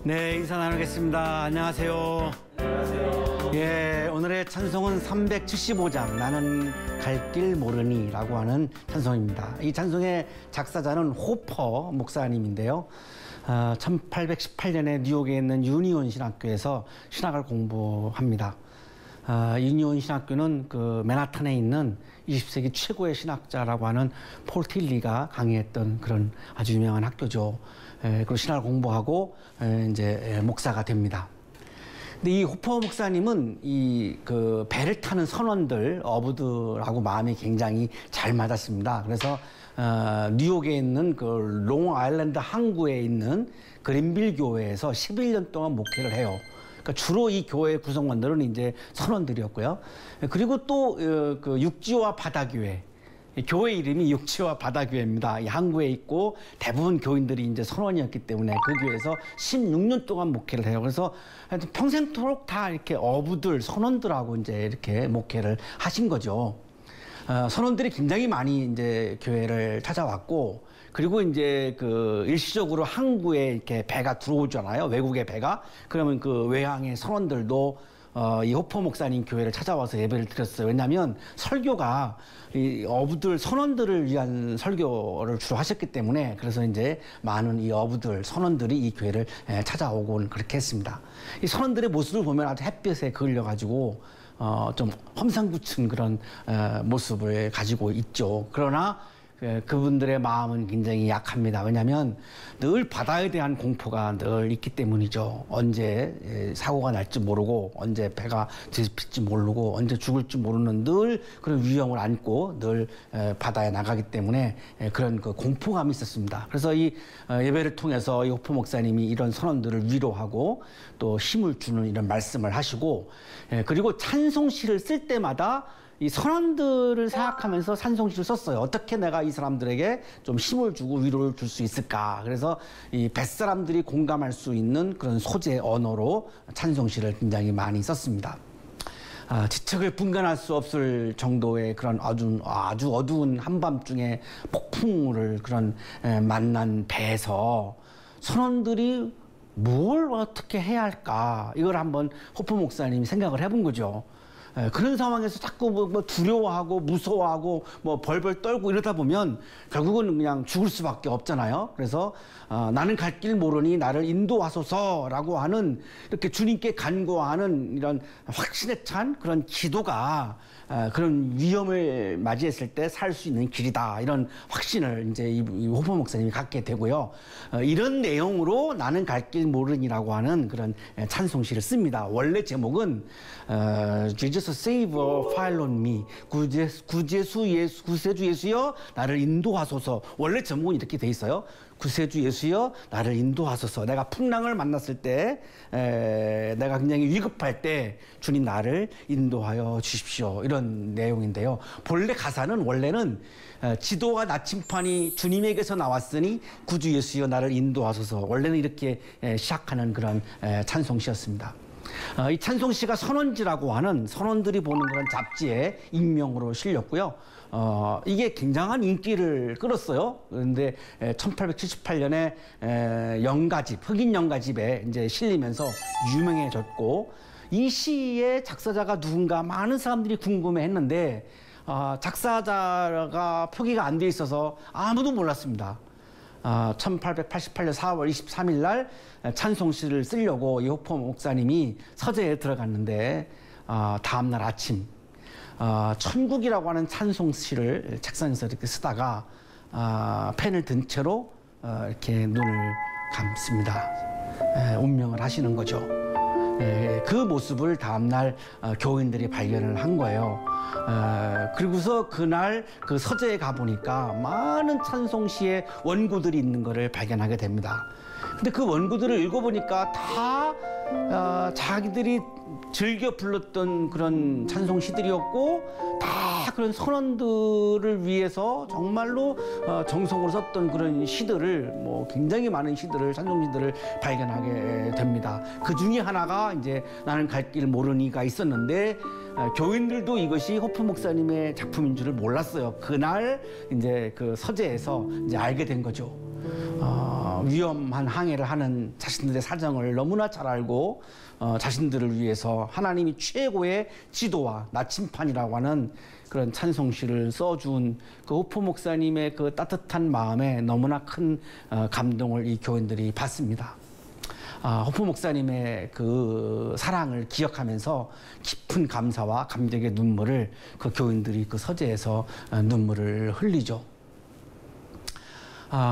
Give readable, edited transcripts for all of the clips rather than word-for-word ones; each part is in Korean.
네, 인사 나누겠습니다. 안녕하세요. 안녕하세요. 예, 오늘의 찬송은 375장 나는 갈 길 모르니라고 하는 찬송입니다. 이 찬송의 작사자는 호퍼 목사님인데요. 1818년에 뉴욕에 있는 유니온 신학교에서 신학을 공부합니다. 유니온 신학교는 그 맨하탄에 있는 20세기 최고의 신학자라고 하는 폴 틸리가 강의했던 그런 아주 유명한 학교죠. 그리고 신학을 공부하고 이제 목사가 됩니다. 근데 이 호퍼 목사님은 이 그 배를 타는 선원들, 어부들하고 마음이 굉장히 잘 맞았습니다. 그래서 뉴욕에 있는 그 롱 아일랜드 항구에 있는 그린빌 교회에서 11년 동안 목회를 해요. 그러니까 주로 이 교회 구성원들은 이제 선원들이었고요. 그리고 또 그 육지와 바다교회, 교회 이름이 육지와 바다교회입니다. 이 항구에 있고 대부분 교인들이 이제 선원이었기 때문에 그 교회에서 16년 동안 목회를 해요. 그래서 평생토록 다 이렇게 어부들, 선원들하고 이제 이렇게 목회를 하신 거죠. 선원들이 굉장히 많이 이제 교회를 찾아왔고, 그리고 이제 그 일시적으로 항구에 이렇게 배가 들어오잖아요. 외국의 배가. 그러면 그 외항의 선원들도 이 호퍼 목사님 교회를 찾아와서 예배를 드렸어요. 왜냐하면 설교가 이 어부들, 선원들을 위한 설교를 주로 하셨기 때문에, 그래서 이제 많은 이 어부들, 선원들이 이 교회를 찾아오곤 그렇게 했습니다. 이 선원들의 모습을 보면 아주 햇볕에 그을려가지고 좀 험상궂은 그런 모습을 가지고 있죠. 그러나 그분들의 마음은 굉장히 약합니다. 왜냐하면 늘 바다에 대한 공포가 늘 있기 때문이죠. 언제 사고가 날지 모르고, 언제 배가 뒤집힐지 모르고, 언제 죽을지 모르는 늘 그런 위험을 안고 늘 바다에 나가기 때문에 그런 그 공포감이 있었습니다. 그래서 이 예배를 통해서 이 호퍼 목사님이 이런 선원들을 위로하고 또 힘을 주는 이런 말씀을 하시고, 그리고 찬송시를 쓸 때마다 이 선원들을 생각하면서 찬송시를 썼어요. 어떻게 내가 이 사람들에게 좀 힘을 주고 위로를 줄 수 있을까. 그래서 이 뱃사람들이 공감할 수 있는 그런 소재 언어로 찬송시를 굉장히 많이 썼습니다. 지척을 분간할 수 없을 정도의 그런 아주 어두운 한밤중에 폭풍우를 그런 만난 배에서 선원들이 뭘 어떻게 해야 할까. 이걸 한번 호퍼 목사님이 생각을 해본 거죠. 그런 상황에서 자꾸 뭐 두려워하고 무서워하고 뭐 벌벌 떨고 이러다 보면 결국은 그냥 죽을 수밖에 없잖아요. 그래서 나는 갈 길 모르니 나를 인도하소서라고 하는, 이렇게 주님께 간구하는 이런 확신에 찬 그런 기도가 그런 위험을 맞이했을 때 살 수 있는 길이다, 이런 확신을 이제 이 호퍼 목사님이 갖게 되고요. 이런 내용으로 나는 갈 길 모르니라고 하는 그런 찬송시를 씁니다. 원래 제목은 Jesus Savior, File on Me, 구세주 예수여 나를 인도하소서. 원래 제목은 이렇게 돼 있어요. 구세주 예수여 나를 인도하소서. 내가 풍랑을 만났을 때, 내가 굉장히 위급할 때 주님 나를 인도하여 주십시오, 이런 내용인데요. 본래 가사는 원래는 지도와 나침판이 주님에게서 나왔으니 구주 예수여 나를 인도하소서, 원래는 이렇게 시작하는 그런 찬송시였습니다. 이 찬송시가 선원지라고 하는, 선원들이 보는 그런 잡지에 익명으로 실렸고요. 이게 굉장한 인기를 끌었어요. 그런데 1878년에 영가집, 흑인 영가집에 이제 실리면서 유명해졌고, 이 시의 작사자가 누군가 많은 사람들이 궁금해했는데 작사자가 표기가 안 돼 있어서 아무도 몰랐습니다. 1888년 4월 23일 날 찬송시를 쓰려고 이 호퍼 목사님이 서재에 들어갔는데, 다음날 아침 천국이라고 하는 찬송시를 책상에서 이렇게 쓰다가 펜을 든 채로 이렇게 눈을 감습니다. 운명을 하시는 거죠. 그 모습을 다음날 교인들이 발견을 한 거예요. 그리고서 그날 그 서재에 가보니까 많은 찬송시의 원고들이 있는 것을 발견하게 됩니다. 근데 그 원고들을 읽어보니까 다 자기들이 즐겨 불렀던 그런 찬송시들이었고, 다 그런 선원들을 위해서 정말로 정성으로 썼던 그런 시들을, 뭐 굉장히 많은 시들을, 찬송시들을 발견하게 됩니다. 그 중에 하나가 이제 나는 갈 길 모르니가 있었는데, 교인들도 이것이 호퍼 목사님의 작품인 줄을 몰랐어요. 그날 이제 그 서재에서 이제 알게 된 거죠. 위험한 항해를 하는 자신들의 사정을 너무나 잘 알고 자신들을 위해서 하나님이 최고의 지도와 나침판이라고 하는 그런 찬송시를 써준 그 호포 목사님의 그 따뜻한 마음에 너무나 큰 감동을 이 교인들이 받습니다. 호포 목사님의 그 사랑을 기억하면서 깊은 감사와 감격의 눈물을 그 교인들이 그 서재에서 눈물을 흘리죠.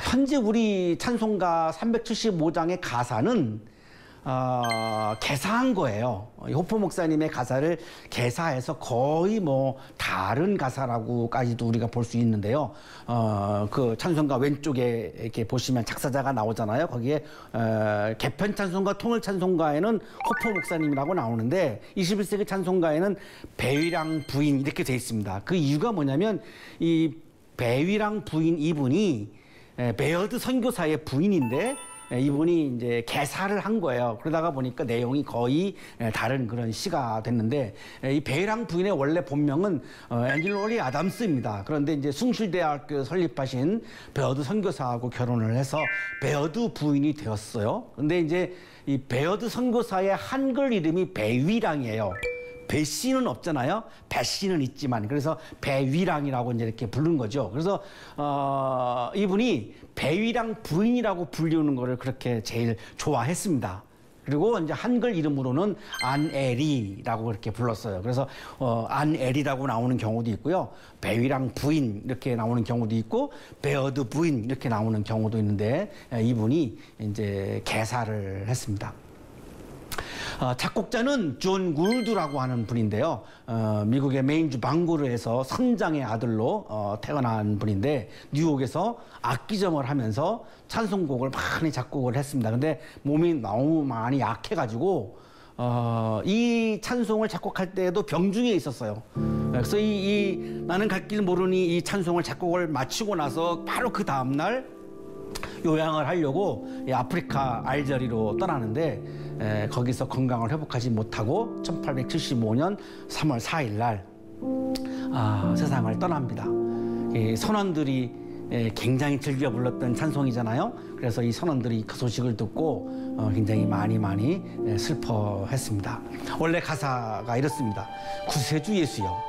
현재 우리 찬송가 375장의 가사는 개사한 거예요. 호포 목사님의 가사를 개사해서 거의 뭐 다른 가사라고까지도 우리가 볼 수 있는데요. 그 찬송가 왼쪽에 이렇게 보시면 작사자가 나오잖아요. 거기에 개편 찬송가, 통일 찬송가에는 호포 목사님이라고 나오는데 21세기 찬송가에는 배위랑 부인 이렇게 돼 있습니다. 그 이유가 뭐냐면 이 배위랑 부인 이분이 베어드 선교사의 부인인데 이분이 이제 개사를 한 거예요. 그러다가 보니까 내용이 거의 다른 그런 시가 됐는데 이 베이랑 부인의 원래 본명은 앵겔 로리 아담스입니다. 그런데 이제 숭실대학교 설립하신 베어드 선교사하고 결혼을 해서 베어드 부인이 되었어요. 근데 이제 이 베어드 선교사의 한글 이름이 배위랑이에요. 배씨는 없잖아요. 배씨는 있지만 그래서 배위랑이라고 이제 이렇게 부른 거죠. 그래서 이분이 배위랑 부인이라고 불리는 거를 그렇게 제일 좋아했습니다. 그리고 이제 한글 이름으로는 안에리라고 그렇게 불렀어요. 그래서 안에리라고 나오는 경우도 있고요. 배위랑 부인 이렇게 나오는 경우도 있고 베어드 부인 이렇게 나오는 경우도 있는데 이분이 이제 개사를 했습니다. 작곡자는 존 굴드라고 하는 분인데요. 미국의 메인주 방구르에서 선장의 아들로 태어난 분인데 뉴욕에서 악기점을 하면서 찬송곡을 많이 작곡을 했습니다. 근데 몸이 너무 많이 약해가지고 이 찬송을 작곡할 때에도 병중에 있었어요. 그래서 이 나는 갈 길 모르니 이 찬송을 작곡을 마치고 나서 바로 그 다음날 요양을 하려고 아프리카 알제리로 떠나는데 거기서 건강을 회복하지 못하고 1875년 3월 4일 날 세상을 떠납니다. 이 선원들이 굉장히 즐겨 불렀던 찬송이잖아요. 그래서 이 선원들이 그 소식을 듣고 굉장히 많이 슬퍼했습니다. 원래 가사가 이렇습니다. 구세주 예수여,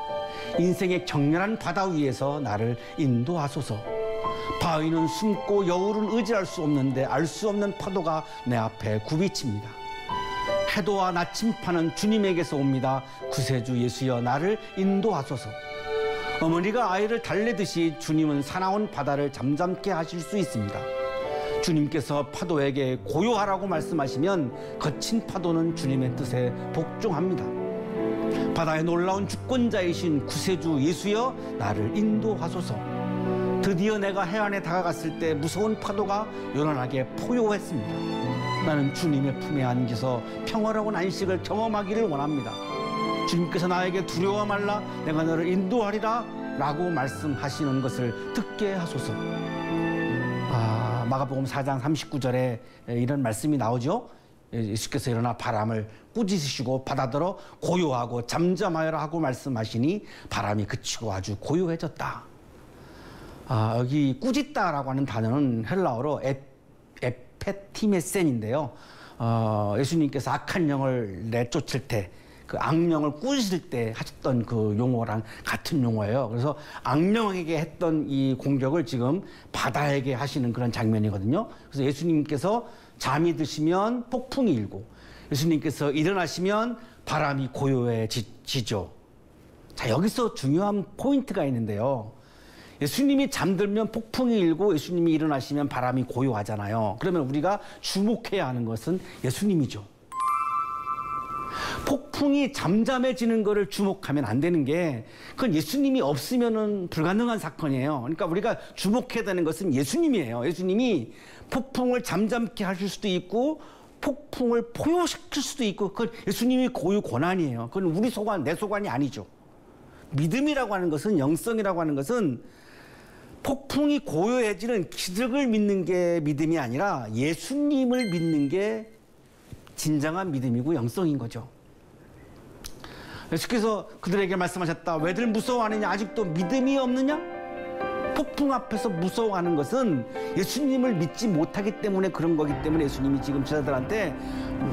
인생의 격렬한 바다 위에서 나를 인도하소서. 바위는 숨고 여울은 의지할 수 없는데 알 수 없는 파도가 내 앞에 굽이칩니다. 해도와 나침판은 주님에게서 옵니다. 구세주 예수여, 나를 인도하소서. 어머니가 아이를 달래듯이 주님은 사나운 바다를 잠잠케 하실 수 있습니다. 주님께서 파도에게 고요하라고 말씀하시면 거친 파도는 주님의 뜻에 복종합니다. 바다의 놀라운 주권자이신 구세주 예수여, 나를 인도하소서. 드디어 내가 해안에 다가갔을 때 무서운 파도가 요란하게 포효했습니다. 나는 주님의 품에 안겨서 평화로운 안식을 경험하기를 원합니다. 주님께서 나에게 두려워 말라, 내가 너를 인도하리라 라고 말씀하시는 것을 듣게 하소서. 마가복음 4장 39절에 이런 말씀이 나오죠. 예수께서 일어나 바람을 꾸짖으시고 바다더러 고요하고 잠잠하여라 하고 말씀하시니 바람이 그치고 아주 고요해졌다. 여기 꾸짖다라고 하는 단어는 헬라어로 에페티메센인데요. 예수님께서 악한 영을 내쫓을 때, 그 악령을 꾸짖을 때 하셨던 그 용어랑 같은 용어예요. 그래서 악령에게 했던 이 공격을 지금 바다에게 하시는 그런 장면이거든요. 그래서 예수님께서 잠이 드시면 폭풍이 일고, 예수님께서 일어나시면 바람이 고요해지죠. 자, 여기서 중요한 포인트가 있는데요. 예수님이 잠들면 폭풍이 일고 예수님이 일어나시면 바람이 고요하잖아요. 그러면 우리가 주목해야 하는 것은 예수님이죠. 폭풍이 잠잠해지는 것을 주목하면 안 되는 게, 그건 예수님이 없으면은 불가능한 사건이에요. 그러니까 우리가 주목해야 되는 것은 예수님이에요. 예수님이 폭풍을 잠잠케 하실 수도 있고 폭풍을 포효시킬 수도 있고, 그건 예수님이 고유 권한이에요. 그건 우리 소관, 내 소관이 아니죠. 믿음이라고 하는 것은, 영성이라고 하는 것은 폭풍이 고요해지는 기적을 믿는 게 믿음이 아니라 예수님을 믿는 게 진정한 믿음이고 영성인 거죠. 예수께서 그들에게 말씀하셨다. 왜들 무서워하느냐? 아직도 믿음이 없느냐? 폭풍 앞에서 무서워하는 것은 예수님을 믿지 못하기 때문에 그런 거기 때문에 예수님이 지금 제자들한테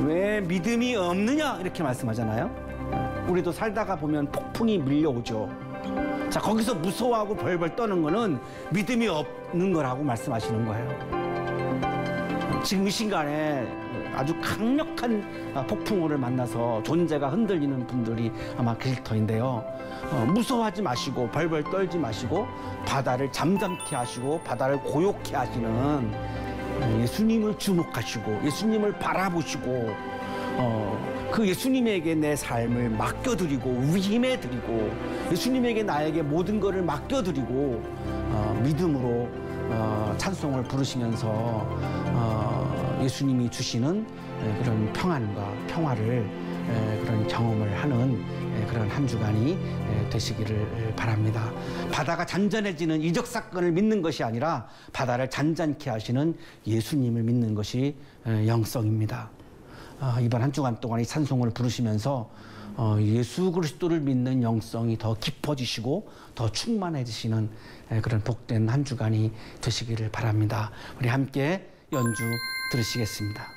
왜 믿음이 없느냐 이렇게 말씀하잖아요. 우리도 살다가 보면 폭풍이 밀려오죠. 자, 거기서 무서워하고 벌벌 떠는 거는 믿음이 없는 거라고 말씀하시는 거예요. 지금 이 순간에 아주 강력한 폭풍우를 만나서 존재가 흔들리는 분들이 아마 계실 터인데요. 무서워하지 마시고 벌벌 떨지 마시고 바다를 잠잠케 하시고 바다를 고요케 하시는 예수님을 주목하시고 예수님을 바라보시고 그 예수님에게 내 삶을 맡겨드리고 위임해드리고 예수님에게 나에게 모든 것을 맡겨드리고 믿음으로 찬송을 부르시면서 예수님이 주시는 그런 평안과 평화를 그런 경험을 하는 그런 한 주간이 되시기를 바랍니다. 바다가 잔잔해지는 이적 사건을 믿는 것이 아니라 바다를 잔잔케 하시는 예수님을 믿는 것이 영성입니다. 이번 한 주간 동안 이 찬송을 부르시면서 예수 그리스도를 믿는 영성이 더 깊어지시고 더 충만해지시는 그런 복된 한 주간이 되시기를 바랍니다. 우리 함께 연주 들으시겠습니다.